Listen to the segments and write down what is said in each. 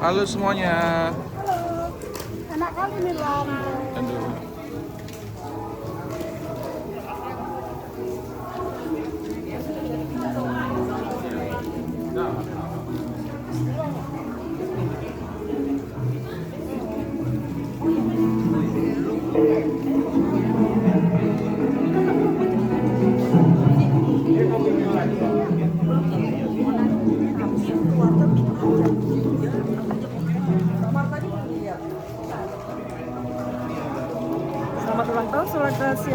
Halo semuanya. Halo. Enak kali nih lampu. Aduh. Selamat ulang tahun Sulawesi.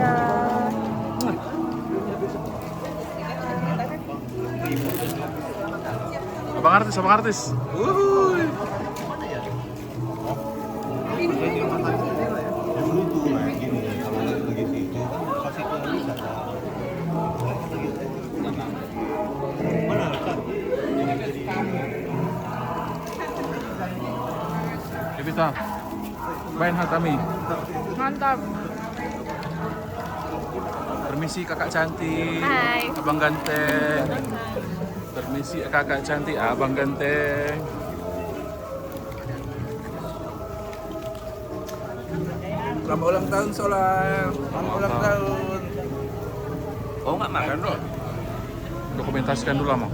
Abang artis. Wuhui. Evita, main Hatami. Mantap. Permisi kakak cantik. Hai. Abang ganteng. Permisi kakak cantik, abang ganteng. Selamat ulang tahun Solar. Selamat ulang tahun. Oh nggak makan loh. Dokumentasikan dulu mau.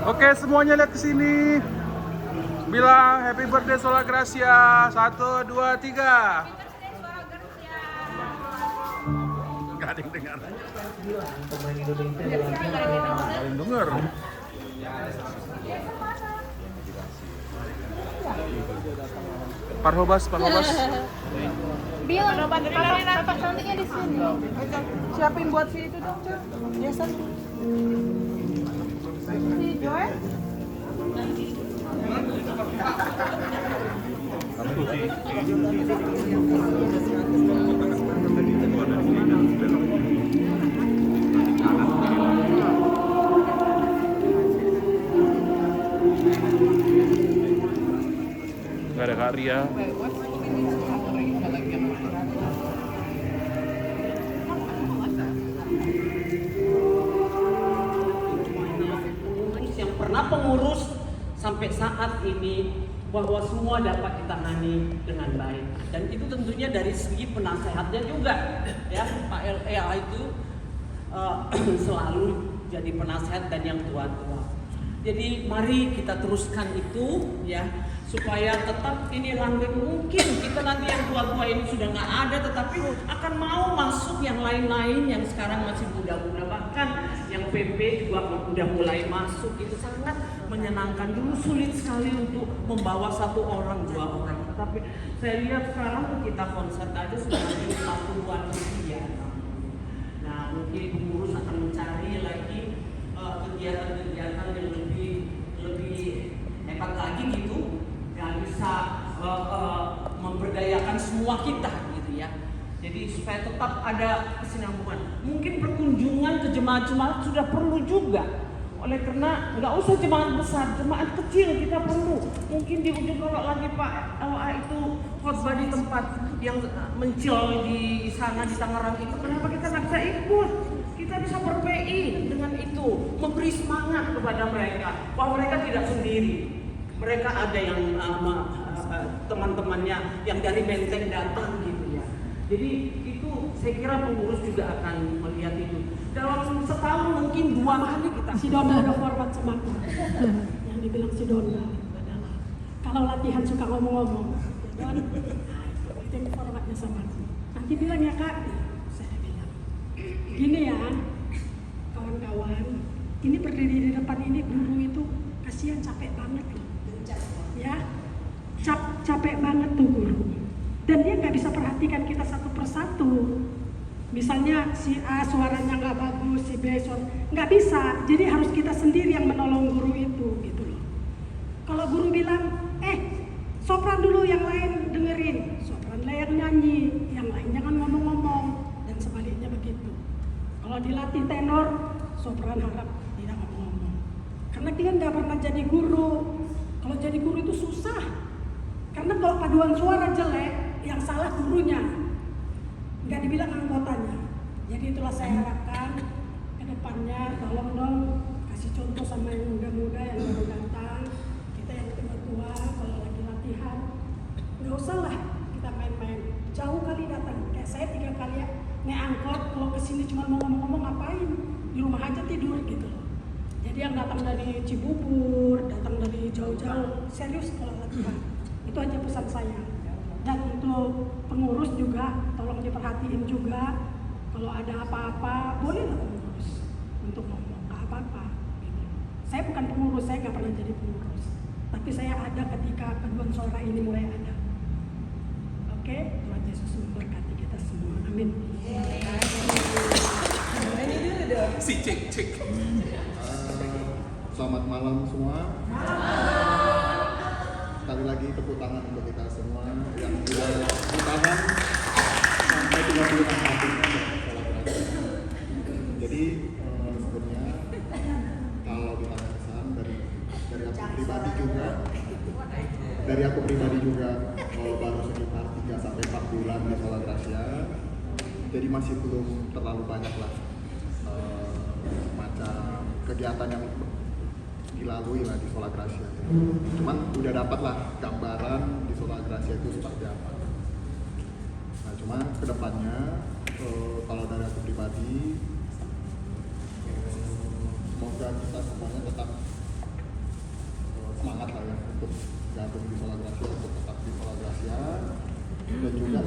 Oke, semuanya lihat ke sini. Bilang happy birthday Sola Gracia. 1, 2, 3. Gak ada yang dengar. Gak ada yang dengar. Parhobas. Bilang bapak cantiknya di sini. Siapin buat si itu dong, Cak. Biasa. Si Joy. Gak ada Kak Ria. Yang pernah pengurus sampai saat ini bahwa semua dapat ditangani dengan baik, dan itu tentunya dari segi penasehatnya juga ya. Pak LEA itu selalu jadi penasehat dan yang tua-tua. Jadi mari kita teruskan itu ya, supaya tetap ini langgeng. Mungkin kita nanti yang tua-tua ini sudah nggak ada, tetapi akan mau masuk yang lain-lain yang sekarang masih muda-muda, bahkan yang PP juga udah mulai masuk. Itu sangat menyenangkan. Dulu sulit sekali untuk membawa 1 orang, 2 orang, tapi saya lihat sekarang kita konser aja sudah ada 50-an lebih ya. Nah mungkin pengurus akan mencari lagi kegiatan-kegiatan yang lebih hebat lagi gitu, yang bisa memberdayakan semua kita gitu ya. Jadi supaya tetap ada kesinambungan. Mungkin perkunjungan ke jemaat-jemaat sudah perlu juga. Oleh karena nggak usah jemaat besar, jemaat kecil kita perlu. Mungkin di ujung kalau lagi Pak LA itu khotbah di tempat yang mencil di sana di Tangerang itu, kenapa kita nggak bisa ikut? Kita bisa ber-PI dengan itu, memberi semangat kepada mereka bahwa mereka tidak sendiri. Mereka ada yang teman-temannya yang dari Menteng datang gitu ya. Jadi itu saya kira pengurus juga akan melihat itu. Dalam setahun mungkin 2 kali kita. Si Donda ada format sama aku. Yang dibilang si Donda adalah kalau latihan suka ngomong-ngomong. Itu yang formatnya sama aku. Nanti Dia bilang ya Kak, saya bilang gini ya kawan-kawan, ini berdiri di depan ini guru itu kasihan, capek banget loh ya, capek banget tuh guru, dan dia nggak bisa perhatikan kita satu persatu. Misalnya si A suaranya nggak bagus, si B nggak bisa, jadi harus kita sendiri yang menolong guru itu gitu loh. Kalau guru bilang sopran dulu, yang lain dengerin, sopran lah yang nyanyi, yang lain jangan ngomong-ngomong, dan sebaliknya begitu. Kalau dilatih tenor, sopran harap tidak ngomong-ngomong, karena kalian nggak pernah jadi guru. Kalau jadi guru itu susah, karena kalau paduan suara jelek, yang salah gurunya, nggak dibilang anggotanya. Jadi itulah saya harapkan ke depannya, tolong dong kasih contoh sama yang muda-muda yang baru datang, kita yang tua-tua kalau lagi latihan nggak usah lah kita main-main, jauh kali datang. Kayak saya 3 kali ya naik angkot, kalau kesini cuma mau ngomong-ngomong ngapain, di rumah aja tidur gitu loh. Jadi yang datang dari Cibubur, datang dari jauh-jauh, serius kalau latihan. Itu aja pesan saya. Dan untuk pengurus juga tolong diperhatiin juga, kalau ada apa-apa bolehlah pengurus untuk ngomong, nggak apa-apa gitu. Saya bukan pengurus, saya nggak pernah jadi pengurus, tapi saya ada ketika paduan suara ini mulai ada. Oke, Tuhan Yesus memberkati kita semua, amin. Si cek. Selamat malam semua. Sekali lagi tepuk tangan untuk kita semua yang sudah ditahan sampai 36 hari. Jadi sebenarnya kalau ditanya kesan dari aku pribadi juga baru sekitar 3 sampai 4 bulan di Sola Gracia. Jadi masih belum terlalu banyak lah macam kegiatan yang dilalui lah di Sola Gracia. Cuman udah dapat lah gambaran di Sola Gracia itu seperti apa. Nah cuma kedepannya kalau dari aku pribadi semoga kita semuanya tetap semangat lah ya untuk gabung di Sola Gracia, untuk tetap di Sola Gracia, dan juga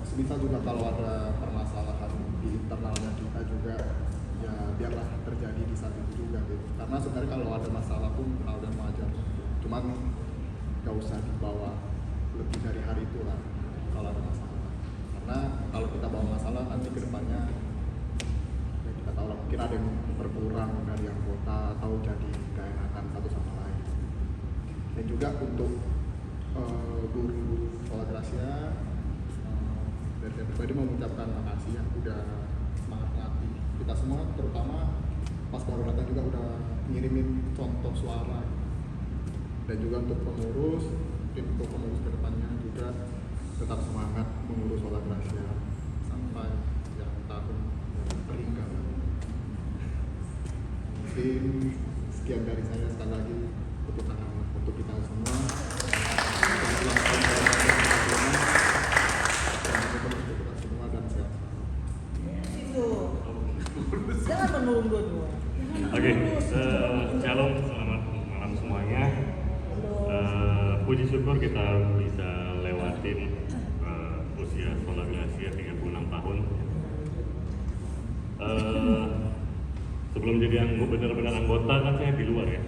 semisal juga kalau ada permasalahan di internalnya kita juga ya biarlah terjadi di saat itu juga gitu. Karena sebenarnya kalau ada masalah pun hal yang wajar, cuman gak usah dibawa lebih dari hari itu lah kalau ada masalah. Karena kalau kita bawa masalah nanti ke depannya ya kita tahu lah, mungkin ada yang berkurang dari anggota atau jadi gak enakan satu sama lain. Dan juga untuk guru Sola Gracia, dari saya pribadi mengucapkan makasih ya udah semangat ngelatih kita semua, terutama pas baru datang juga udah ngirimin contoh suara. Dan juga untuk pengurus, mungkin untuk pengurus kedepannya juga tetap semangat mengurus Sola Gracia sampai yang tahun yang peninggalan. Mungkin sekian dari saya, sekali lagi tepuk tangan untuk kita semua. Jangan menurun dua-dua. Oke, shalom, selamat malam semuanya. Puji syukur kita bisa lewatin usia Sola Gracia 36 tahun. Sebelum jadi benar-benar anggota kan saya di luar ya.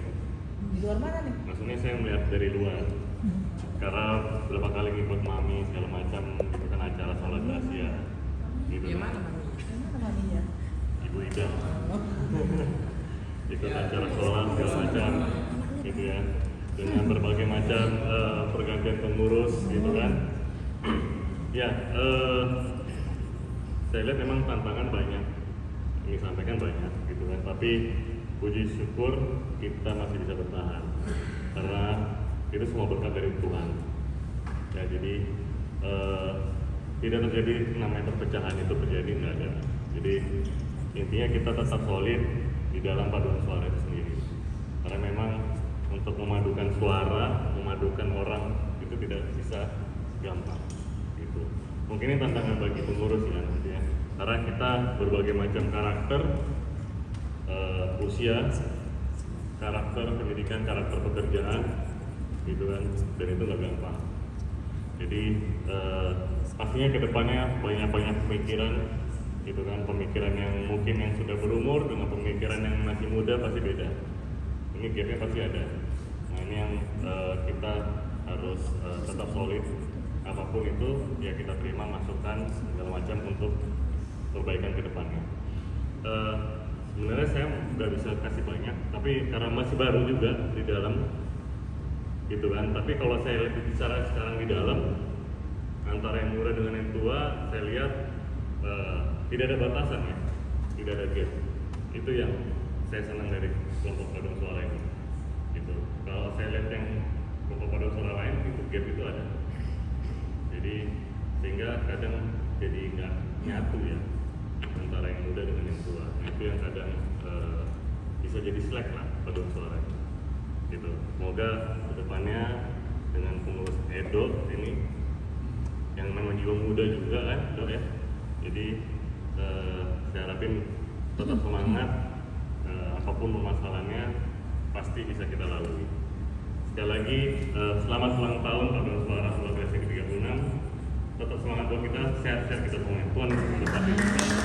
Di luar mana nih? Maksudnya saya melihat dari luar. Karena berapa kali ngikut mami segala macam itu kan acara Sola Gracia. Gitu. Mana maminya? Ibu Ida. Ikut acara sholat segala macam gitu ya, dengan berbagai macam pergantian pengurus gitu kan. Ya, saya lihat memang tantangan banyak, ini sampaikan banyak gitu kan, tapi puji syukur kita masih bisa bertahan karena itu semua berkat dari Tuhan ya. Jadi tidak terjadi namanya perpecahan, itu terjadi nggak ada. Jadi intinya kita tetap solid di dalam paduan suara itu sendiri, karena memang untuk memadukan suara, memadukan orang itu tidak bisa gampang gitu. Mungkin ini tantangan bagi pengurus ya nanti ya, karena kita berbagai macam karakter, usia, karakter pendidikan, karakter pekerjaan gitu kan, dan itu nggak gampang. Jadi pastinya kedepannya banyak pemikiran gitu kan, pemikiran yang mungkin yang sudah berumur dengan pemikiran yang masih muda pasti beda. Ini gapnya pasti ada. Nah ini yang kita harus tetap solid, apapun itu ya kita terima masukan segala macam untuk perbaikan ke depannya. Sebenarnya saya nggak bisa kasih banyak, tapi karena masih baru juga di dalam gitu kan. Tapi kalau saya lebih bicara sekarang di dalam antara yang muda dengan yang tua, saya lihat tidak ada batasan ya, tidak ada gap. Itu yang saya senang dari kelompok paduan suara ini. Gitu. Kalau saya lihat yang kelompok paduan suara lain, itu gap itu ada. Jadi sehingga kadang jadi nggak nyatu ya antara yang muda dengan yang tua. Nah, itu yang kadang bisa jadi slack lah paduan suara gitu. Semoga kedepannya dengan pengurus Edo ini yang memang jiwa muda juga kan, Dok ya. Jadi saya harapin tetap semangat, apapun permasalahannya pasti bisa kita lalui. Sekali lagi selamat ulang tahun paduan suara Sulawesi ke-36. Tetap semangat buat kita, sehat-sehat kita semuanya. Tuhan memberkati.